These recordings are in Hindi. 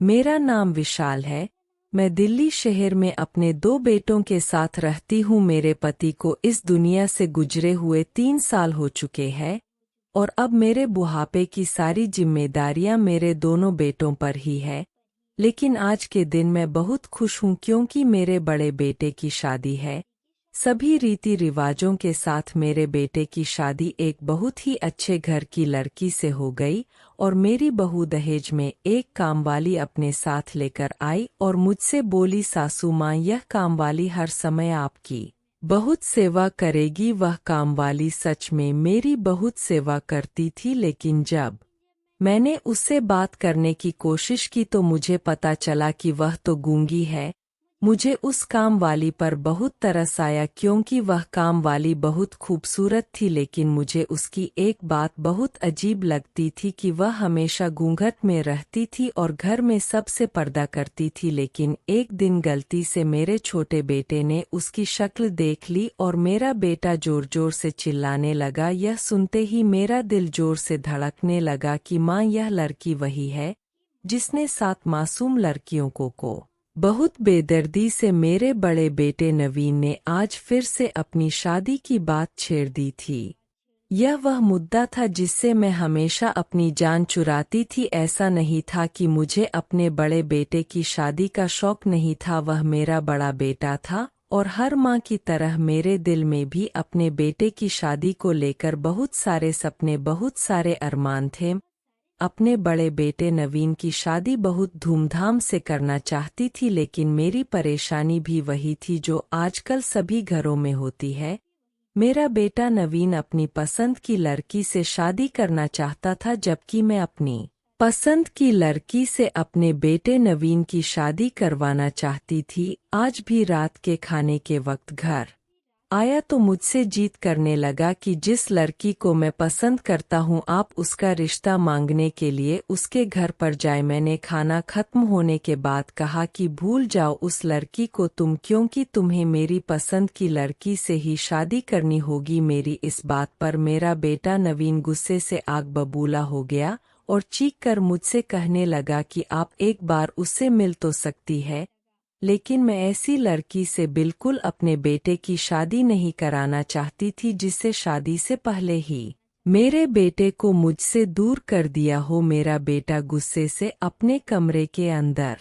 मेरा नाम विशाल है। मैं दिल्ली शहर में अपने 2 बेटों के साथ रहती हूँ। मेरे पति को इस दुनिया से गुजरे हुए 3 साल हो चुके हैं और अब मेरे बुढ़ापे की सारी जिम्मेदारियां मेरे दोनों बेटों पर ही है। लेकिन आज के दिन मैं बहुत खुश हूँ क्योंकि मेरे बड़े बेटे की शादी है। सभी रीति रिवाजों के साथ मेरे बेटे की शादी एक बहुत ही अच्छे घर की लड़की से हो गई और मेरी बहू दहेज में एक कामवाली अपने साथ लेकर आई और मुझसे बोली, सासू माँ, यह कामवाली हर समय आपकी बहुत सेवा करेगी। वह कामवाली सच में मेरी बहुत सेवा करती थी, लेकिन जब मैंने उससे बात करने की कोशिश की तो मुझे पता चला कि वह तो गूंगी है। मुझे उस काम वाली पर बहुत तरस आया क्योंकि वह काम वाली बहुत खूबसूरत थी, लेकिन मुझे उसकी एक बात बहुत अजीब लगती थी कि वह हमेशा घूंघट में रहती थी और घर में सबसे पर्दा करती थी। लेकिन एक दिन गलती से मेरे छोटे बेटे ने उसकी शक्ल देख ली और मेरा बेटा जोर जोर से चिल्लाने लगा। यह सुनते ही मेरा दिल जोर से धड़कने लगा कि माँ, यह लड़की वही है जिसने 7 मासूम लड़कियों को बहुत बेदर्दी से मेरे बड़े बेटे नवीन ने आज फिर से अपनी शादी की बात छेड़ दी थी। यह वह मुद्दा था जिससे मैं हमेशा अपनी जान चुराती थी। ऐसा नहीं था कि मुझे अपने बड़े बेटे की शादी का शौक नहीं था, वह मेरा बड़ा बेटा था और हर माँ की तरह मेरे दिल में भी अपने बेटे की शादी को लेकर बहुत सारे सपने, बहुत सारे अरमान थे। अपने बड़े बेटे नवीन की शादी बहुत धूमधाम से करना चाहती थी, लेकिन मेरी परेशानी भी वही थी जो आजकल सभी घरों में होती है। मेरा बेटा नवीन अपनी पसंद की लड़की से शादी करना चाहता था, जबकि मैं अपनी पसंद की लड़की से अपने बेटे नवीन की शादी करवाना चाहती थी। आज भी रात के खाने के वक्त घर आया तो मुझसे जीत करने लगा कि जिस लड़की को मैं पसंद करता हूँ आप उसका रिश्ता मांगने के लिए उसके घर पर जाए। मैंने खाना खत्म होने के बाद कहा कि भूल जाओ उस लड़की को तुम, क्योंकि तुम्हें मेरी पसंद की लड़की से ही शादी करनी होगी। मेरी इस बात पर मेरा बेटा नवीन गुस्से से आग बबूला हो गया और चीख कर मुझसे कहने लगा कि आप एक बार उससे मिल तो सकती है, लेकिन मैं ऐसी लड़की से बिल्कुल अपने बेटे की शादी नहीं कराना चाहती थी जिससे शादी से पहले ही मेरे बेटे को मुझसे दूर कर दिया हो। मेरा बेटा गुस्से से अपने कमरे के अंदर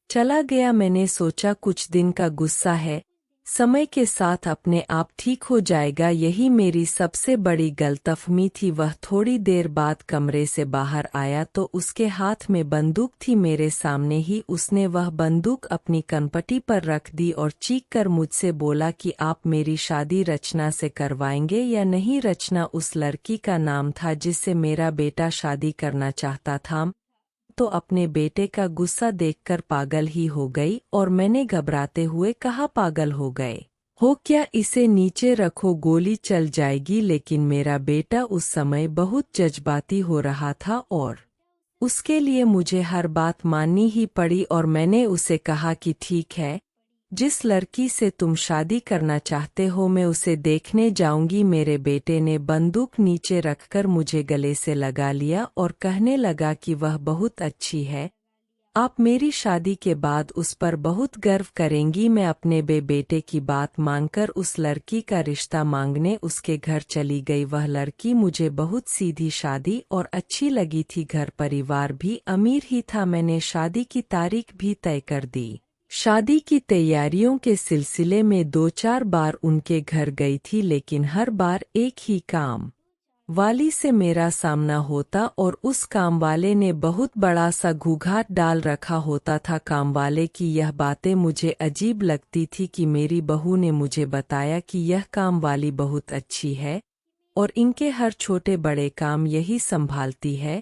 चला गया। मैंने सोचा कुछ दिन का गुस्सा है, समय के साथ अपने आप ठीक हो जाएगा। यही मेरी सबसे बड़ी गलतफहमी थी। वह थोड़ी देर बाद कमरे से बाहर आया तो उसके हाथ में बंदूक थी। मेरे सामने ही उसने वह बंदूक अपनी कनपटी पर रख दी और चीख कर मुझसे बोला कि आप मेरी शादी रचना से करवाएंगे या नहीं। रचना उस लड़की का नाम था जिससे मेरा बेटा शादी करना चाहता था। तो अपने बेटे का गुस्सा देखकर पागल ही हो गई और मैंने घबराते हुए कहा, पागल हो गए हो क्या? इसे नीचे रखो, गोली चल जाएगी। लेकिन मेरा बेटा उस समय बहुत जज्बाती हो रहा था और उसके लिए मुझे हर बात माननी ही पड़ी और मैंने उसे कहा कि ठीक है, जिस लड़की से तुम शादी करना चाहते हो मैं उसे देखने जाऊंगी। मेरे बेटे ने बंदूक नीचे रखकर मुझे गले से लगा लिया और कहने लगा कि वह बहुत अच्छी है, आप मेरी शादी के बाद उस पर बहुत गर्व करेंगी। मैं अपने बेटे की बात मानकर उस लड़की का रिश्ता मांगने उसके घर चली गई। वह लड़की मुझे बहुत सीधी शादी और अच्छी लगी थी। घर परिवार भी अमीर ही था। मैंने शादी की तारीख भी तय कर दी। शादी की तैयारियों के सिलसिले में 2-4 बार उनके घर गई थी, लेकिन हर बार एक ही काम वाली से मेरा सामना होता और उस काम वाले ने बहुत बड़ा सा घूंघट डाल रखा होता था। काम वाले की यह बातें मुझे अजीब लगती थी कि मेरी बहू ने मुझे बताया कि यह काम वाली बहुत अच्छी है और इनके हर छोटे बड़े काम यही संभालती है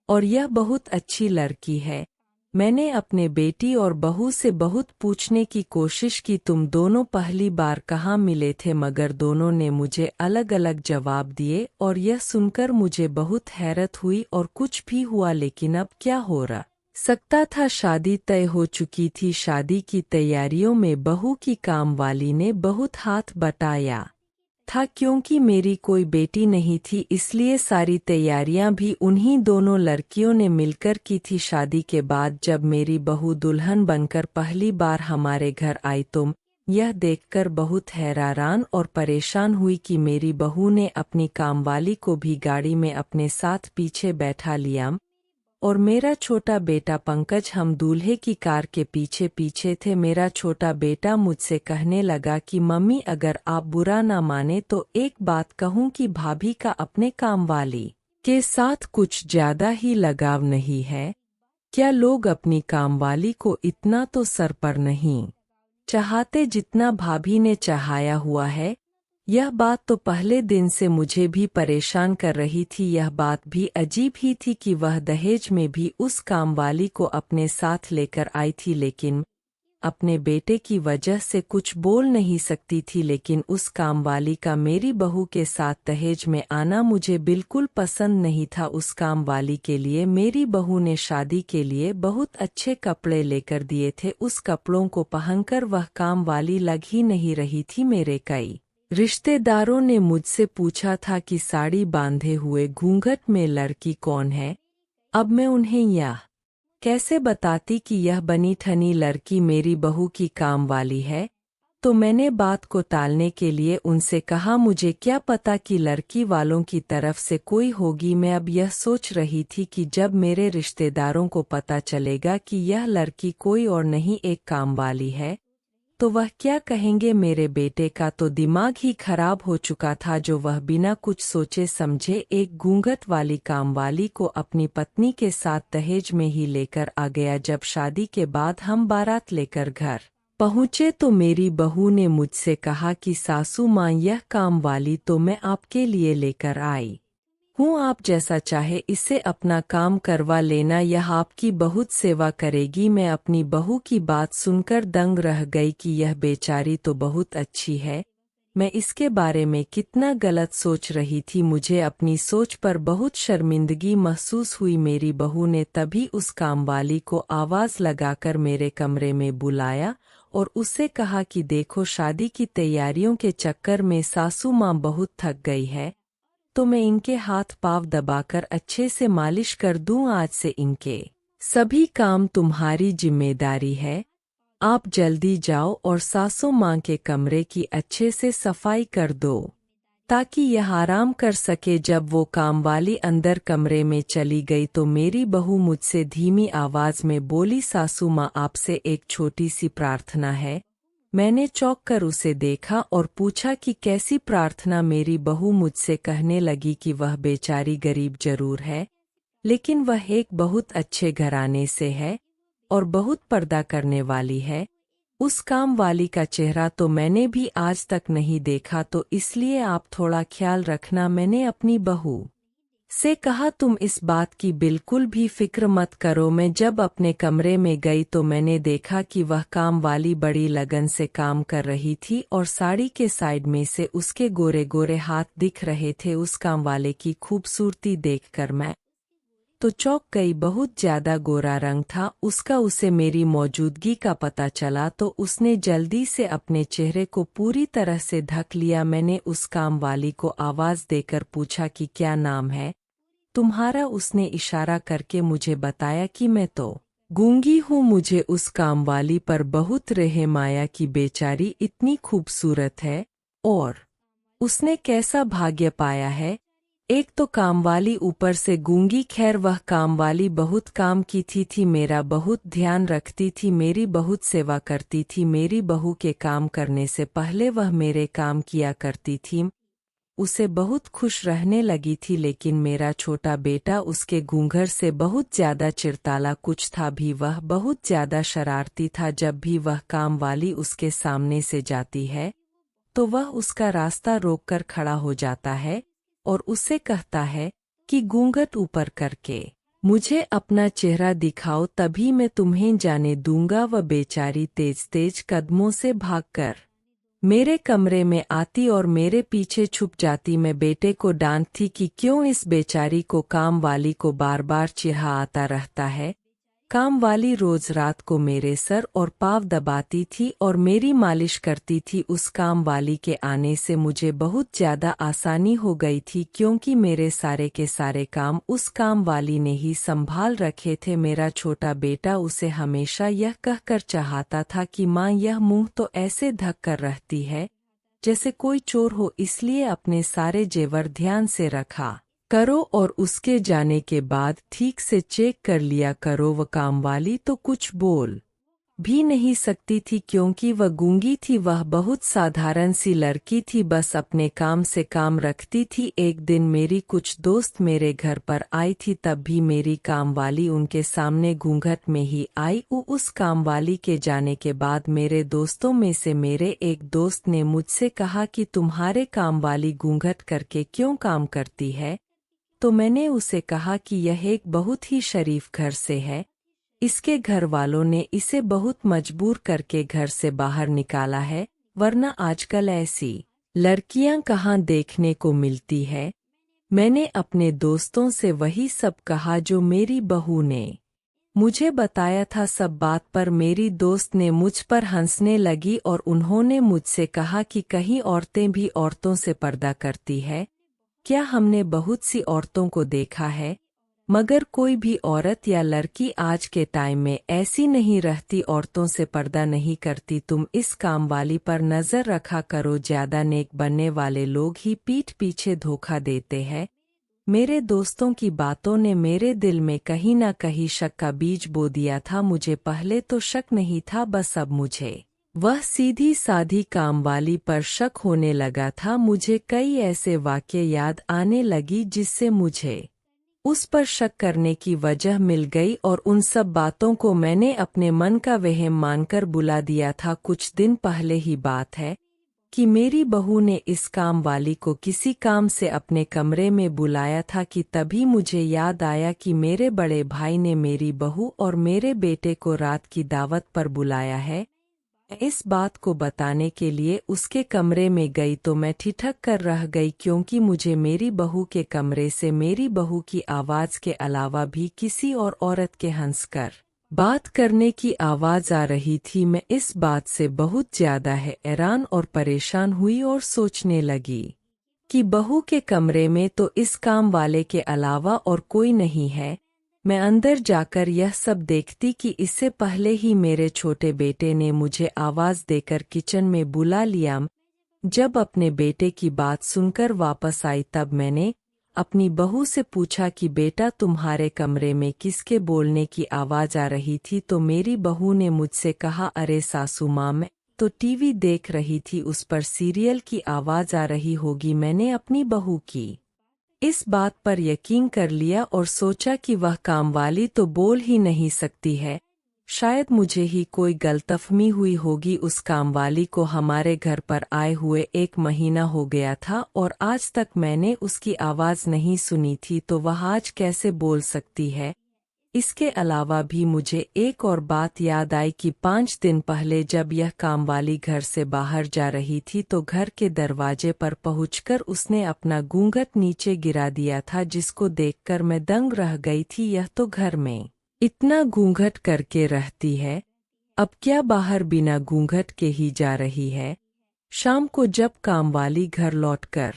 और यह बहुत अच्छी लड़की है। मैंने अपने बेटी और बहू से बहुत पूछने की कोशिश की, तुम दोनों पहली बार कहाँ मिले थे, मगर दोनों ने मुझे अलग अलग जवाब दिए और यह सुनकर मुझे बहुत हैरत हुई और कुछ भी हुआ, लेकिन अब क्या हो रहा सकता था? शादी तय हो चुकी थी। शादी की तैयारियों में बहू की काम वाली ने बहुत हाथ बटाया। था क्योंकि मेरी कोई बेटी नहीं थी, इसलिए सारी तैयारियां भी उन्हीं दोनों लड़कियों ने मिलकर की थी। शादी के बाद जब मेरी बहू दुल्हन बनकर पहली बार हमारे घर आई तो यह देखकर बहुत हैरान और परेशान हुई कि मेरी बहू ने अपनी कामवाली को भी गाड़ी में अपने साथ पीछे बैठा लिया और मेरा छोटा बेटा पंकज हम दूल्हे की कार के पीछे पीछे थे। मेरा छोटा बेटा मुझसे कहने लगा कि मम्मी, अगर आप बुरा ना माने तो एक बात कहूं कि भाभी का अपने कामवाली के साथ कुछ ज्यादा ही लगाव नहीं है क्या? लोग अपनी कामवाली को इतना तो सर पर नहीं चाहते जितना भाभी ने चाहाया हुआ है। यह बात तो पहले दिन से मुझे भी परेशान कर रही थी। यह बात भी अजीब ही थी कि वह दहेज में भी उस कामवाली को अपने साथ लेकर आई थी, लेकिन अपने बेटे की वजह से कुछ बोल नहीं सकती थी। लेकिन उस कामवाली का मेरी बहू के साथ दहेज में आना मुझे बिल्कुल पसंद नहीं था। उस कामवाली के लिए मेरी बहू ने शादी के लिए बहुत अच्छे कपड़े लेकर दिए थे। उस कपड़ों को पहनकर वह कामवाली लग ही नहीं रही थी। मेरे कई रिश्तेदारों ने मुझसे पूछा था कि साड़ी बांधे हुए घूंघट में लड़की कौन है। अब मैं उन्हें यह कैसे बताती कि यह बनी ठनी लड़की मेरी बहू की कामवाली है? तो मैंने बात को टालने के लिए उनसे कहा, मुझे क्या पता कि लड़की वालों की तरफ से कोई होगी। मैं अब यह सोच रही थी कि जब मेरे रिश्तेदारों को पता चलेगा कि यह लड़की कोई और नहीं एक कामवाली है तो वह क्या कहेंगे। मेरे बेटे का तो दिमाग ही खराब हो चुका था, जो वह बिना कुछ सोचे समझे एक घूंघट वाली कामवाली को अपनी पत्नी के साथ दहेज में ही लेकर आ गया। जब शादी के बाद हम बारात लेकर घर पहुँचे तो मेरी बहू ने मुझसे कहा कि सासू माँ, यह कामवाली तो मैं आपके लिए लेकर आई हूँ, आप जैसा चाहे इससे अपना काम करवा लेना, यह आपकी बहुत सेवा करेगी। मैं अपनी बहू की बात सुनकर दंग रह गई कि यह बेचारी तो बहुत अच्छी है। मैं इसके बारे में कितना गलत सोच रही थी। मुझे अपनी सोच पर बहुत शर्मिंदगी महसूस हुई। मेरी बहू ने तभी उस कामवाली को आवाज़ लगाकर मेरे कमरे में बुलाया और उससे कहा कि देखो, शादी की तैयारियों के चक्कर में सासू माँ बहुत थक गई है, तो मैं इनके हाथ पांव दबाकर अच्छे से मालिश कर दूं। आज से इनके सभी काम तुम्हारी जिम्मेदारी है। आप जल्दी जाओ और सासू माँ के कमरे की अच्छे से सफाई कर दो ताकि यह आराम कर सके। जब वो कामवाली अंदर कमरे में चली गई तो मेरी बहू मुझसे धीमी आवाज में बोली, सासू माँ, आपसे एक छोटी सी प्रार्थना है। मैंने चौंक कर उसे देखा और पूछा कि कैसी प्रार्थना। मेरी बहू मुझसे कहने लगी कि वह बेचारी गरीब जरूर है, लेकिन वह एक बहुत अच्छे घराने से है और बहुत पर्दा करने वाली है। उस काम वाली का चेहरा तो मैंने भी आज तक नहीं देखा, तो इसलिए आप थोड़ा ख्याल रखना। मैंने अपनी बहू से कहा, तुम इस बात की बिल्कुल भी फिक्र मत करो। मैं जब अपने कमरे में गई तो मैंने देखा कि वह काम वाली बड़ी लगन से काम कर रही थी और साड़ी के साइड में से उसके गोरे गोरे हाथ दिख रहे थे। उस काम वाले की खूबसूरती देखकर मैं तो चौंक गई। बहुत ज्यादा गोरा रंग था उसका। उसे मेरी मौजूदगी का पता चला तो उसने जल्दी से अपने चेहरे को पूरी तरह से ढक लिया। मैंने उस काम वाली को आवाज देकर पूछा कि क्या नाम है तुम्हारा? उसने इशारा करके मुझे बताया कि मैं तो गूंगी हूँ। मुझे उस कामवाली पर बहुत रहम आया कि बेचारी इतनी खूबसूरत है और उसने कैसा भाग्य पाया है। एक तो कामवाली ऊपर से गूंगी। खैर, वह कामवाली बहुत काम की थी, मेरा बहुत ध्यान रखती थी, मेरी बहुत सेवा करती थी। मेरी बहू के काम करने से पहले वह मेरे काम किया करती थी। उसे बहुत खुश रहने लगी थी। लेकिन मेरा छोटा बेटा उसके घूंघर से बहुत ज्यादा चिरताला कुछ था भी। वह बहुत ज्यादा शरारती था। जब भी वह काम वाली उसके सामने से जाती है तो वह उसका रास्ता रोककर खड़ा हो जाता है और उससे कहता है कि घूंघट ऊपर करके मुझे अपना चेहरा दिखाओ, तभी मैं तुम्हें जाने दूंगा। वह बेचारी तेज तेज कदमों से भागकर मेरे कमरे में आती और मेरे पीछे छुप जाती। मैं बेटे को डांटती कि क्यों इस बेचारी को काम वाली को बार बार चिढ़ा आता रहता है। काम वाली रोज रात को मेरे सर और पाँव दबाती थी और मेरी मालिश करती थी। उस काम वाली के आने से मुझे बहुत ज़्यादा आसानी हो गई थी, क्योंकि मेरे सारे के सारे काम उस काम वाली ने ही संभाल रखे थे। मेरा छोटा बेटा उसे हमेशा यह कहकर चाहता था कि माँ, यह मुंह तो ऐसे ढक कर रहती है जैसे कोई चोर हो, इसलिए अपने सारे जेवर ध्यान से रखा करो और उसके जाने के बाद ठीक से चेक कर लिया करो। वह कामवाली तो कुछ बोल भी नहीं सकती थी, क्योंकि वह गूंगी थी। वह बहुत साधारण सी लड़की थी, बस अपने काम से काम रखती थी। एक दिन मेरी कुछ दोस्त मेरे घर पर आई थी, तब भी मेरी कामवाली उनके सामने घूंघट में ही आई। उस कामवाली के जाने के बाद मेरे दोस्तों में से मेरे एक दोस्त ने मुझसे कहा कि तुम्हारे कामवाली घूंघट करके क्यों काम करती है? तो मैंने उसे कहा कि यह एक बहुत ही शरीफ घर से है, इसके घर वालों ने इसे बहुत मजबूर करके घर से बाहर निकाला है, वरना आजकल ऐसी लड़कियां कहाँ देखने को मिलती है। मैंने अपने दोस्तों से वही सब कहा जो मेरी बहू ने मुझे बताया था। सब बात पर मेरी दोस्त ने मुझ पर हंसने लगी और उन्होंने मुझसे कहा कि कहीं औरतें भी औरतों से पर्दा करती है क्या? हमने बहुत सी औरतों को देखा है, मगर कोई भी औरत या लड़की आज के टाइम में ऐसी नहीं रहती, औरतों से पर्दा नहीं करती। तुम इस काम वाली पर नजर रखा करो, ज्यादा नेक बनने वाले लोग ही पीठ पीछे धोखा देते हैं। मेरे दोस्तों की बातों ने मेरे दिल में कहीं ना कहीं शक का बीज बो दिया था। मुझे पहले तो शक नहीं था, बस अब मुझे वह सीधी साधी कामवाली पर शक होने लगा था। मुझे कई ऐसे वाक़ये याद आने लगी जिससे मुझे उस पर शक करने की वजह मिल गई, और उन सब बातों को मैंने अपने मन का वहम मानकर बुला दिया था। कुछ दिन पहले ही बात है कि मेरी बहू ने इस काम वाली को किसी काम से अपने कमरे में बुलाया था कि तभी मुझे याद आया कि मेरे बड़े भाई ने मेरी बहू और मेरे बेटे को रात की दावत पर बुलाया है। इस बात को बताने के लिए उसके कमरे में गई तो मैं ठिठक कर रह गई, क्योंकि मुझे मेरी बहू के कमरे से मेरी बहू की आवाज़ के अलावा भी किसी और औरत के हंसकर बात करने की आवाज़ आ रही थी। मैं इस बात से बहुत ज़्यादा हैरान और परेशान हुई और सोचने लगी कि बहू के कमरे में तो इस काम वाले के अलावा और कोई नहीं है। मैं अंदर जाकर यह सब देखती कि इससे पहले ही मेरे छोटे बेटे ने मुझे आवाज़ देकर किचन में बुला लिया। जब अपने बेटे की बात सुनकर वापस आई तब मैंने अपनी बहू से पूछा कि बेटा, तुम्हारे कमरे में किसके बोलने की आवाज़ आ रही थी? तो मेरी बहू ने मुझसे कहा, अरे सासू माँ, मैं तो टीवी देख रही थी, उस पर सीरियल की आवाज़ आ रही होगी। मैंने अपनी बहू की इस बात पर यकीन कर लिया और सोचा कि वह कामवाली तो बोल ही नहीं सकती है, शायद मुझे ही कोई गलतफहमी हुई होगी। उस कामवाली को हमारे घर पर आए हुए 1 महीना हो गया था और आज तक मैंने उसकी आवाज़ नहीं सुनी थी, तो वह आज कैसे बोल सकती है? इसके अलावा भी मुझे एक और बात याद आई कि 5 दिन पहले जब यह कामवाली घर से बाहर जा रही थी तो घर के दरवाजे पर पहुंचकर उसने अपना घूंघट नीचे गिरा दिया था, जिसको देखकर मैं दंग रह गई थी। यह तो घर में इतना घूंघट करके रहती है, अब क्या बाहर बिना घूंघट के ही जा रही है? शाम को जब कामवाली घर लौटकर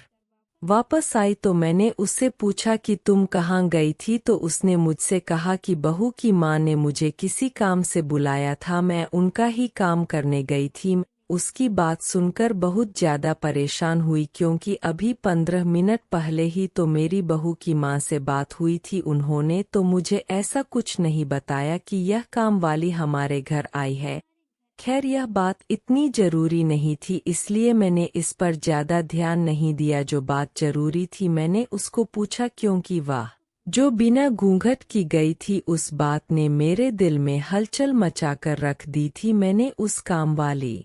वापस आई तो मैंने उससे पूछा कि तुम कहाँ गई थी? तो उसने मुझसे कहा कि बहू की माँ ने मुझे किसी काम से बुलाया था, मैं उनका ही काम करने गई थी। उसकी बात सुनकर बहुत ज़्यादा परेशान हुई, क्योंकि अभी 15 मिनट पहले ही तो मेरी बहू की माँ से बात हुई थी। उन्होंने तो मुझे ऐसा कुछ नहीं बताया कि यह काम वाली हमारे घर आई है। खैर, यह बात इतनी जरूरी नहीं थी, इसलिए मैंने इस पर ज़्यादा ध्यान नहीं दिया। जो बात जरूरी थी मैंने उसको पूछा, क्योंकि वह जो बिना घूंघट की गई थी उस बात ने मेरे दिल में हलचल मचाकर रख दी थी। मैंने उस काम वाली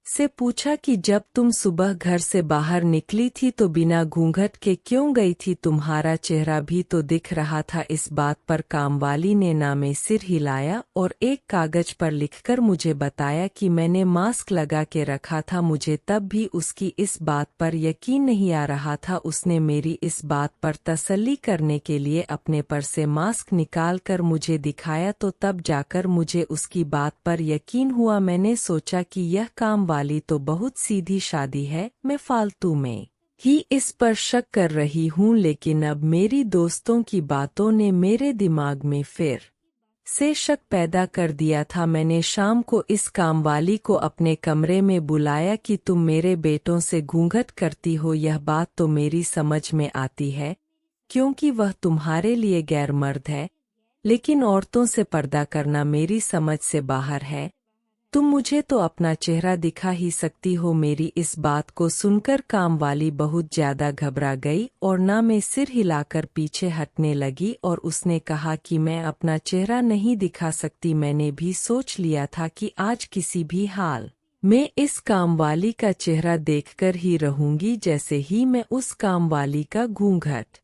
से पूछा कि जब तुम सुबह घर से बाहर निकली थी तो बिना घूंघट के क्यों गई थी, तुम्हारा चेहरा भी तो दिख रहा था। इस बात पर कामवाली ने ना में सिर हिलाया और एक कागज पर लिखकर मुझे बताया कि मैंने मास्क लगा के रखा था। मुझे तब भी उसकी इस बात पर यकीन नहीं आ रहा था। उसने मेरी इस बात पर तसल्ली करने के लिए अपने पर से मास्क निकाल कर मुझे दिखाया तो तब जाकर मुझे उसकी बात पर यकीन हुआ। मैंने सोचा कि यह काम वाली तो बहुत सीधी शादी है, मैं फालतू में ही इस पर शक कर रही हूँ। लेकिन अब मेरी दोस्तों की बातों ने मेरे दिमाग में फिर से शक पैदा कर दिया था। मैंने शाम को इस कामवाली को अपने कमरे में बुलाया कि तुम मेरे बेटों से घूंघट करती हो, यह बात तो मेरी समझ में आती है क्योंकि वह तुम्हारे लिए गैर मर्द है, लेकिन औरतों से पर्दा करना मेरी समझ से बाहर है। तुम मुझे तो अपना चेहरा दिखा ही सकती हो। मेरी इस बात को सुनकर कामवाली बहुत ज्यादा घबरा गई और ना में सिर हिलाकर पीछे हटने लगी और उसने कहा कि मैं अपना चेहरा नहीं दिखा सकती। मैंने भी सोच लिया था कि आज किसी भी हाल में इस कामवाली का चेहरा देखकर ही रहूंगी। जैसे ही मैं उस कामवाली का घूंघट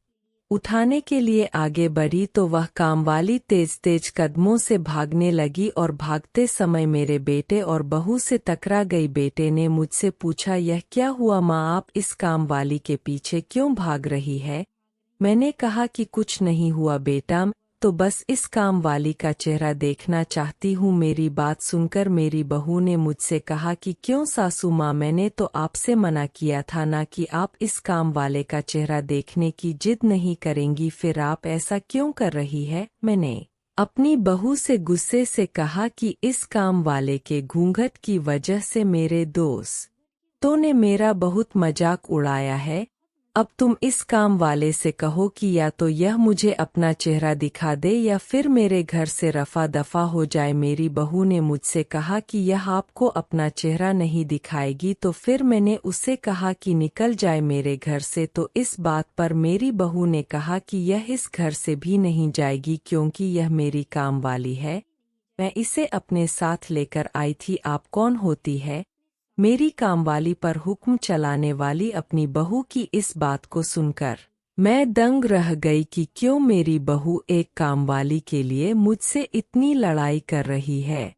उठाने के लिए आगे बढ़ी तो वह कामवाली तेज तेज कदमों से भागने लगी और भागते समय मेरे बेटे और बहू से टकरा गई। बेटे ने मुझसे पूछा, यह क्या हुआ माँ, आप इस कामवाली के पीछे क्यों भाग रही है? मैंने कहा कि कुछ नहीं हुआ बेटा, तो बस इस काम वाली का चेहरा देखना चाहती हूँ। मेरी बात सुनकर मेरी बहू ने मुझसे कहा कि क्यों सासू माँ, मैंने तो आपसे मना किया था ना कि आप इस काम वाले का चेहरा देखने की जिद नहीं करेंगी, फिर आप ऐसा क्यों कर रही है? मैंने अपनी बहू से गुस्से से कहा कि इस काम वाले के घूंघट की वजह से मेरे दोस्तों ने मेरा बहुत मजाक उड़ाया है। अब तुम इस काम वाले से कहो कि या तो यह मुझे अपना चेहरा दिखा दे या फिर मेरे घर से रफा दफा हो जाए। मेरी बहू ने मुझसे कहा कि यह आपको अपना चेहरा नहीं दिखाएगी, तो फिर मैंने उससे कहा कि निकल जाए मेरे घर से। तो इस बात पर मेरी बहू ने कहा कि यह इस घर से भी नहीं जाएगी क्योंकि यह मेरी काम वाली है, मैं इसे अपने साथ लेकर आई थी। आप कौन होती है? मेरी कामवाली पर हुक्म चलाने वाली अपनी बहू की इस बात को सुनकर मैं दंग रह गई कि क्यों मेरी बहू एक कामवाली के लिए मुझसे इतनी लड़ाई कर रही है,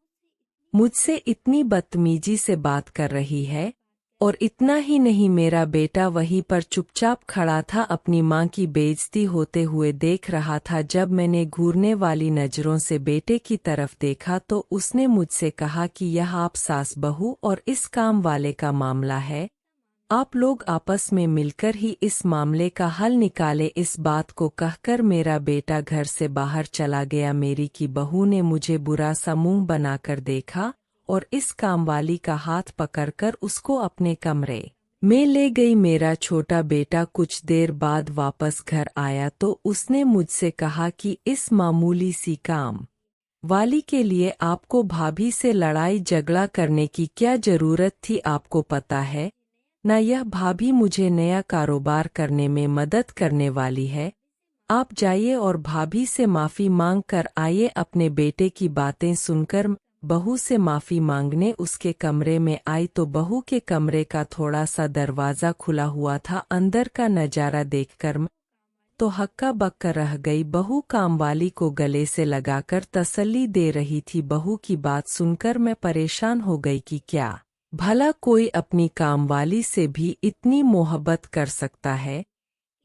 मुझसे इतनी बदतमीजी से बात कर रही है। और इतना ही नहीं, मेरा बेटा वहीं पर चुपचाप खड़ा था, अपनी माँ की बेइज्जती होते हुए देख रहा था। जब मैंने घूरने वाली नज़रों से बेटे की तरफ देखा तो उसने मुझसे कहा कि यह आप सास बहू और इस काम वाले का मामला है, आप लोग आपस में मिलकर ही इस मामले का हल निकाले। इस बात को कहकर मेरा बेटा घर से बाहर चला गया। मेरी की बहू ने मुझे बुरा सा मुंह बनाकर देखा और इस कामवाली का हाथ पकड़कर उसको अपने कमरे में ले गई। मेरा छोटा बेटा कुछ देर बाद वापस घर आया तो उसने मुझसे कहा कि इस मामूली सी काम वाली के लिए आपको भाभी से लड़ाई झगड़ा करने की क्या जरूरत थी? आपको पता है ना, यह भाभी मुझे नया कारोबार करने में मदद करने वाली है। आप जाइए और भाभी से माफ़ी मांग कर आइए। अपने बेटे की बातें सुनकर बहू से माफ़ी मांगने उसके कमरे में आई तो बहू के कमरे का थोड़ा सा दरवाज़ा खुला हुआ था। अंदर का नज़ारा देखकर मैं तो हक्का बक्का रह गई। बहू कामवाली को गले से लगाकर तसल्ली दे रही थी। बहू की बात सुनकर मैं परेशान हो गई कि क्या भला कोई अपनी कामवाली से भी इतनी मोहब्बत कर सकता है?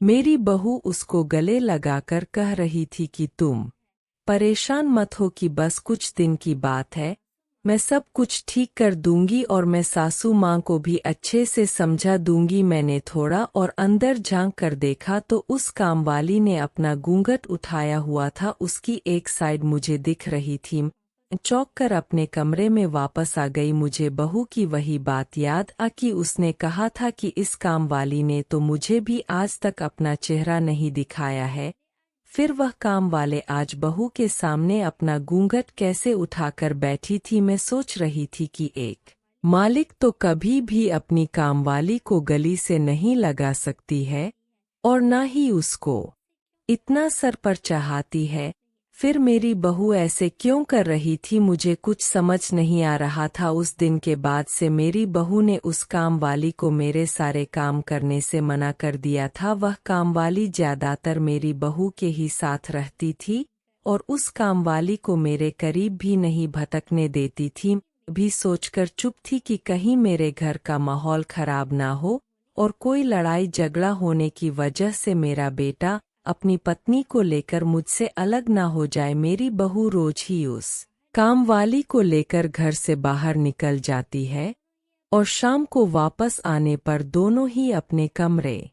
मेरी बहू उसको गले लगाकर कह रही थी कि तुम परेशान मत हो कि बस कुछ दिन की बात है, मैं सब कुछ ठीक कर दूंगी और मैं सासू माँ को भी अच्छे से समझा दूंगी। मैंने थोड़ा और अंदर झांक कर देखा तो उस कामवाली ने अपना घूंघट उठाया हुआ था, उसकी एक साइड मुझे दिख रही थी। चौंक कर अपने कमरे में वापस आ गई। मुझे बहू की वही बात याद आ कि उसने कहा था कि इस कामवाली ने तो मुझे भी आज तक अपना चेहरा नहीं दिखाया है। फिर वह काम वाले आज बहू के सामने अपना घूंघट कैसे उठाकर बैठी थी? मैं सोच रही थी कि एक मालिक तो कभी भी अपनी कामवाली को गली से नहीं लगा सकती है और ना ही उसको इतना सर पर चढ़ाती है। फिर मेरी बहू ऐसे क्यों कर रही थी, मुझे कुछ समझ नहीं आ रहा था। उस दिन के बाद से मेरी बहू ने उस काम वाली को मेरे सारे काम करने से मना कर दिया था। वह काम वाली ज्यादातर मेरी बहू के ही साथ रहती थी और उस काम वाली को मेरे करीब भी नहीं भटकने देती थी। भी सोचकर चुप थी कि कहीं मेरे घर का माहौल खराब ना हो और कोई लड़ाई झगड़ा होने की वजह से मेरा बेटा अपनी पत्नी को लेकर मुझसे अलग ना हो जाए। मेरी बहू रोज ही उस काम वाली को लेकर घर से बाहर निकल जाती है और शाम को वापस आने पर दोनों ही अपने कमरे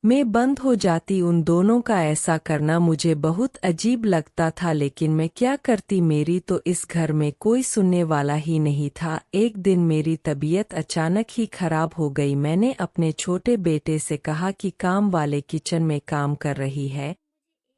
में बंद हो जाती। उन दोनों का ऐसा करना मुझे बहुत अजीब लगता था, लेकिन मैं क्या करती, मेरी तो इस घर में कोई सुनने वाला ही नहीं था। एक दिन मेरी तबीयत अचानक ही खराब हो गई। मैंने अपने छोटे बेटे से कहा कि काम वाले किचन में काम कर रही है,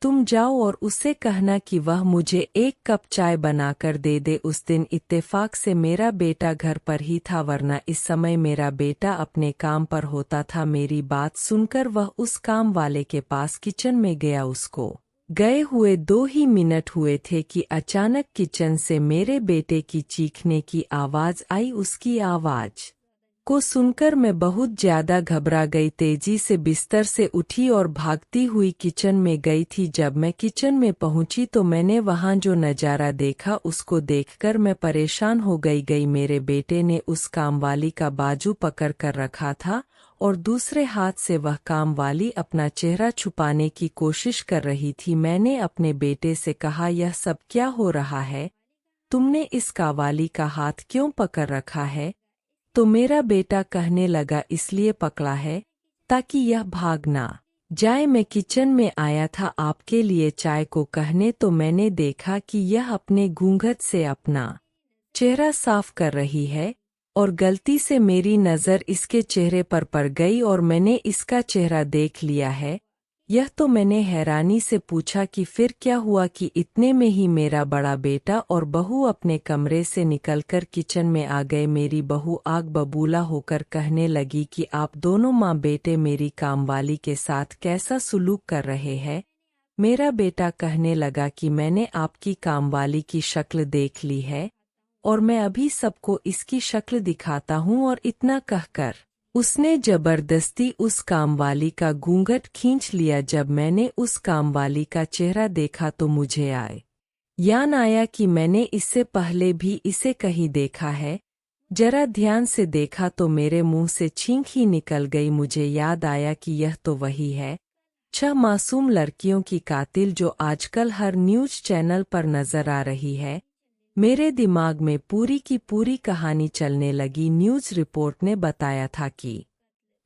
तुम जाओ और उससे कहना कि वह मुझे एक कप चाय बनाकर दे दे। उस दिन इत्तेफाक से मेरा बेटा घर पर ही था, वरना इस समय मेरा बेटा अपने काम पर होता था। मेरी बात सुनकर वह उस काम वाले के पास किचन में गया। उसको गए हुए 2 ही मिनट हुए थे कि अचानक किचन से मेरे बेटे की चीखने की आवाज़ आई। उसकी आवाज़ को सुनकर मैं बहुत ज्यादा घबरा गई। तेजी से बिस्तर से उठी और भागती हुई किचन में गई थी। जब मैं किचन में पहुंची तो मैंने वहां जो नज़ारा देखा उसको देखकर मैं परेशान हो गई। मेरे बेटे ने उस कामवाली का बाजू पकड़ कर रखा था और दूसरे हाथ से वह कामवाली अपना चेहरा छुपाने की कोशिश कर रही थी। मैंने अपने बेटे से कहा, यह सब क्या हो रहा है? तुमने इस कामवाली का हाथ क्यों पकड़ रखा है? तो मेरा बेटा कहने लगा, इसलिए पकड़ा है ताकि यह भाग ना जाए। मैं किचन में आया था आपके लिए चाय को कहने, तो मैंने देखा कि यह अपने घूंघट से अपना चेहरा साफ कर रही है और गलती से मेरी नज़र इसके चेहरे पर पड़ गई और मैंने इसका चेहरा देख लिया है। यह तो मैंने हैरानी से पूछा कि फिर क्या हुआ, कि इतने में ही मेरा बड़ा बेटा और बहू अपने कमरे से निकलकर किचन में आ गए। मेरी बहू आग बबूला होकर कहने लगी कि आप दोनों माँ बेटे मेरी कामवाली के साथ कैसा सुलूक कर रहे हैं। मेरा बेटा कहने लगा कि मैंने आपकी कामवाली की शक्ल देख ली है और मैं अभी सबको इसकी शक्ल दिखाता हूँ। और इतना कहकर उसने जबरदस्ती उस कामवाली का घूंघट खींच लिया। जब मैंने उस कामवाली का चेहरा देखा तो मुझे याद आया कि मैंने इससे पहले भी इसे कहीं देखा है। जरा ध्यान से देखा तो मेरे मुंह से छींक ही निकल गई। मुझे याद आया कि यह तो वही है, 6 मासूम लड़कियों की कातिल जो आजकल हर न्यूज़ चैनल पर नजर आ रही है। मेरे दिमाग में पूरी की पूरी कहानी चलने लगी। न्यूज़ रिपोर्ट ने बताया था कि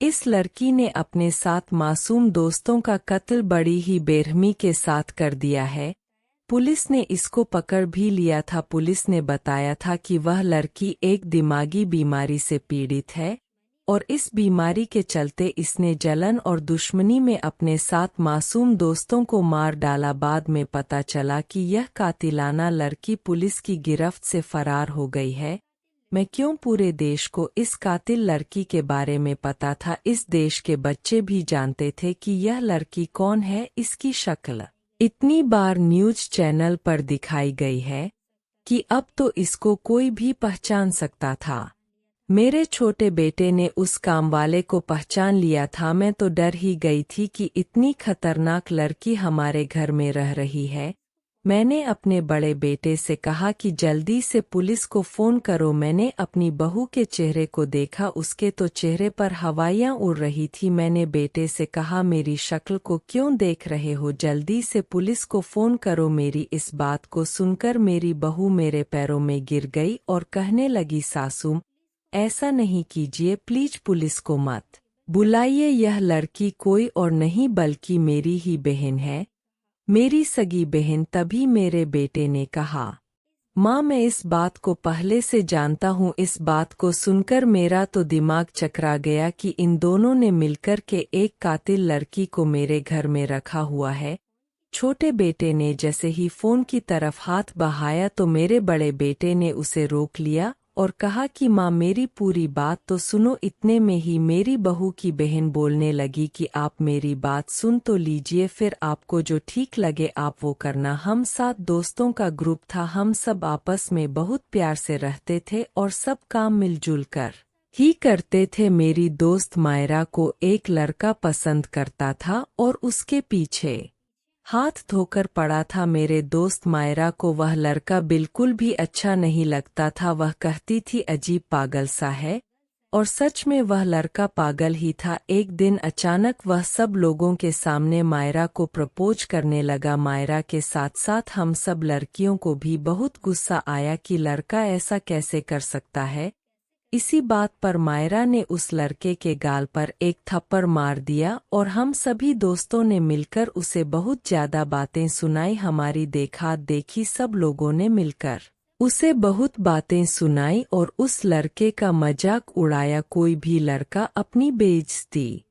इस लड़की ने अपने 7 मासूम दोस्तों का कत्ल बड़ी ही बेरहमी के साथ कर दिया है। पुलिस ने इसको पकड़ भी लिया था। पुलिस ने बताया था कि वह लड़की एक दिमागी बीमारी से पीड़ित है और इस बीमारी के चलते इसने जलन और दुश्मनी में अपने 7 मासूम दोस्तों को मार डाला। बाद में पता चला कि यह कातिलाना लड़की पुलिस की गिरफ्त से फरार हो गई है। मैं क्यों, पूरे देश को इस कातिल लड़की के बारे में पता था। इस देश के बच्चे भी जानते थे कि यह लड़की कौन है। इसकी शक्ल इतनी बार न्यूज़ चैनल पर दिखाई गई है कि अब तो इसको कोई भी पहचान सकता था। मेरे छोटे बेटे ने उस कामवाले को पहचान लिया था। मैं तो डर ही गई थी कि इतनी खतरनाक लड़की हमारे घर में रह रही है। मैंने अपने बड़े बेटे से कहा कि जल्दी से पुलिस को फ़ोन करो। मैंने अपनी बहू के चेहरे को देखा, उसके तो चेहरे पर हवाइयाँ उड़ रही थी। मैंने बेटे से कहा, मेरी शक्ल को क्यों देख रहे हो, जल्दी से पुलिस को फ़ोन करो। मेरी इस बात को सुनकर मेरी बहू मेरे पैरों में गिर गई और कहने लगी, सासू ऐसा नहीं कीजिए प्लीज, पुलिस को मत बुलाइए। यह लड़की कोई और नहीं बल्कि मेरी ही बहन है, मेरी सगी बहन। तभी मेरे बेटे ने कहा, माँ मैं इस बात को पहले से जानता हूँ। इस बात को सुनकर मेरा तो दिमाग चकरा गया कि इन दोनों ने मिलकर के एक कातिल लड़की को मेरे घर में रखा हुआ है। छोटे बेटे ने जैसे ही फ़ोन की तरफ हाथ बढ़ाया तो मेरे बड़े बेटे ने उसे रोक लिया और कहा कि माँ मेरी पूरी बात तो सुनो। इतने में ही मेरी बहू की बहन बोलने लगी कि आप मेरी बात सुन तो लीजिए, फिर आपको जो ठीक लगे आप वो करना। हम 7 दोस्तों का ग्रुप था, हम सब आपस में बहुत प्यार से रहते थे और सब काम मिलजुल कर ही करते थे। मेरी दोस्त मायरा को एक लड़का पसंद करता था और उसके पीछे हाथ धोकर पड़ा था। मेरे दोस्त मायरा को वह लड़का बिल्कुल भी अच्छा नहीं लगता था। वह कहती थी अजीब पागल सा है, और सच में वह लड़का पागल ही था। एक दिन अचानक वह सब लोगों के सामने मायरा को प्रपोज करने लगा। मायरा के साथ साथ हम सब लड़कियों को भी बहुत गुस्सा आया कि लड़का ऐसा कैसे कर सकता है। इसी बात पर मायरा ने उस लड़के के गाल पर एक थप्पड़ मार दिया और हम सभी दोस्तों ने मिलकर उसे बहुत ज्यादा बातें सुनाई। हमारी देखा देखी सब लोगों ने मिलकर उसे बहुत बातें सुनाई और उस लड़के का मजाक उड़ाया। कोई भी लड़का अपनी बेइज्जती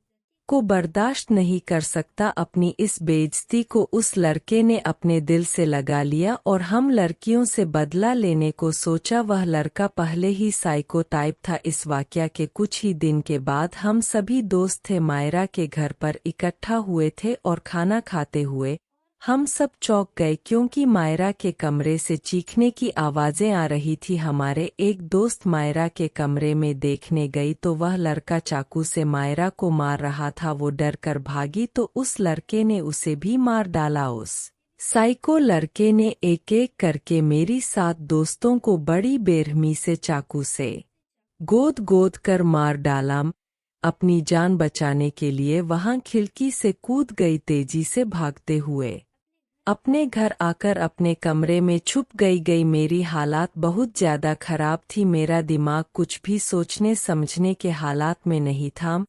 को बर्दाश्त नहीं कर सकता। अपनी इस बेइज्जती को उस लड़के ने अपने दिल से लगा लिया और हम लड़कियों से बदला लेने को सोचा। वह लड़का पहले ही साइको टाइप था। इस वाकया के कुछ ही दिन के बाद हम सभी दोस्त थे मायरा के घर पर इकट्ठा हुए थे और खाना खाते हुए हम सब चौंक गए क्योंकि मायरा के कमरे से चीखने की आवाजें आ रही थी। हमारे एक दोस्त मायरा के कमरे में देखने गई तो वह लड़का चाकू से मायरा को मार रहा था। वो डर कर भागी तो उस लड़के ने उसे भी मार डाला। उस साइको लड़के ने एक एक करके मेरी 7 दोस्तों को बड़ी बेरहमी से चाकू से गोद गोद कर मार डाला। अपनी जान बचाने के लिए वहां खिड़की से कूद गई तेजी से भागते हुए। अपने घर आकर अपने कमरे में छुप गई। मेरी हालात बहुत ज्यादा खराब थी। मेरा दिमाग कुछ भी सोचने समझने के हालात में नहीं था।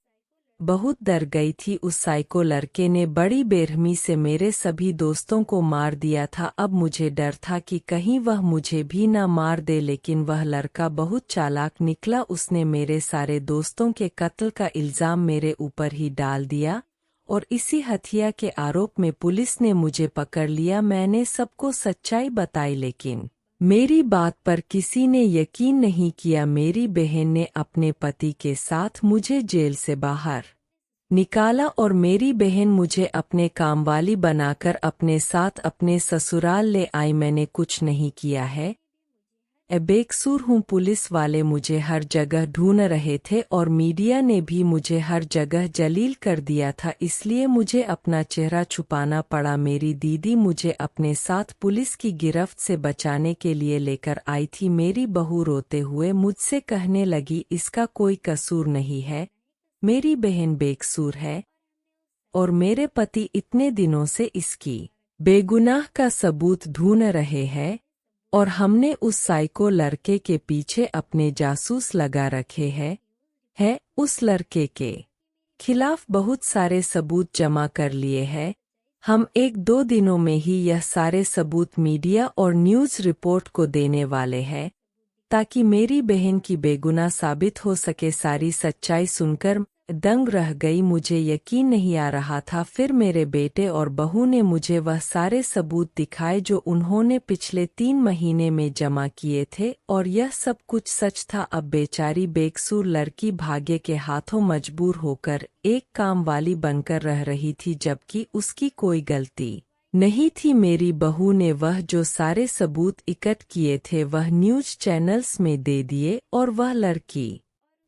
बहुत डर गई थी। उस साइको लड़के ने बड़ी बेरहमी से मेरे सभी दोस्तों को मार दिया था। अब मुझे डर था कि कहीं वह मुझे भी न मार दे, लेकिन वह लड़का बहुत चालाक निकला। उसने मेरे सारे दोस्तों के कत्ल का इल्जाम मेरे ऊपर ही डाल दिया और इसी हत्या के आरोप में पुलिस ने मुझे पकड़ लिया। मैंने सबको सच्चाई बताई लेकिन मेरी बात पर किसी ने यकीन नहीं किया। मेरी बहन ने अपने पति के साथ मुझे जेल से बाहर निकाला और मेरी बहन मुझे अपने कामवाली बनाकर अपने साथ अपने ससुराल ले आई। मैंने कुछ नहीं किया है, बेकसूर हूँ। पुलिस वाले मुझे हर जगह ढूंढ रहे थे और मीडिया ने भी मुझे हर जगह जलील कर दिया था, इसलिए मुझे अपना चेहरा छुपाना पड़ा। मेरी दीदी मुझे अपने साथ पुलिस की गिरफ्त से बचाने के लिए लेकर आई थी। मेरी बहू रोते हुए मुझसे कहने लगी इसका कोई कसूर नहीं है, मेरी बहन बेकसूर है और मेरे पति इतने दिनों से इसकी बेगुनाह का सबूत ढूंढ रहे हैं और हमने उस साइको लड़के के पीछे अपने जासूस लगा रखे हैं। उस लड़के के खिलाफ बहुत सारे सबूत जमा कर लिए हैं। हम 1-2 दिनों में ही यह सारे सबूत मीडिया और न्यूज़ रिपोर्ट को देने वाले हैं ताकि मेरी बहन की बेगुनाह साबित हो सके। सारी सच्चाई सुनकर दंग रह गई। मुझे यकीन नहीं आ रहा था। फिर मेरे बेटे और बहू ने मुझे वह सारे सबूत दिखाए जो उन्होंने पिछले 3 महीने में जमा किए थे और यह सब कुछ सच था। अब बेचारी बेकसूर लड़की भाग्य के हाथों मजबूर होकर एक काम वाली बनकर रह रही थी, जबकि उसकी कोई गलती नहीं थी। मेरी बहू ने वह जो सारे सबूत इकट्ठ किए थे वह न्यूज़ चैनल्स में दे दिए और वह लड़की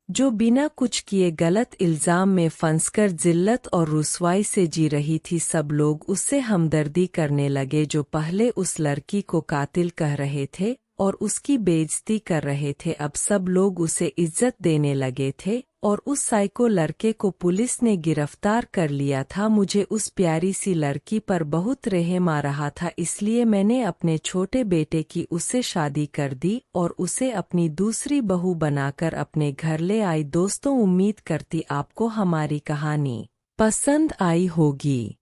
जो बिना कुछ किए गलत इल्जाम में फंसकर जिल्लत और रुसवाई से जी रही थी, सब लोग उससे हमदर्दी करने लगे। जो पहले उस लड़की को कातिल कह रहे थे और उसकी बेइज्जती कर रहे थे, अब सब लोग उसे इज्जत देने लगे थे और उस साइको लड़के को पुलिस ने गिरफ्तार कर लिया था। मुझे उस प्यारी सी लड़की पर बहुत रहम आ रहा था, इसलिए मैंने अपने छोटे बेटे की उससे शादी कर दी और उसे अपनी दूसरी बहू बनाकर अपने घर ले आई। दोस्तों, उम्मीद करती आपको हमारी कहानी पसंद आई होगी।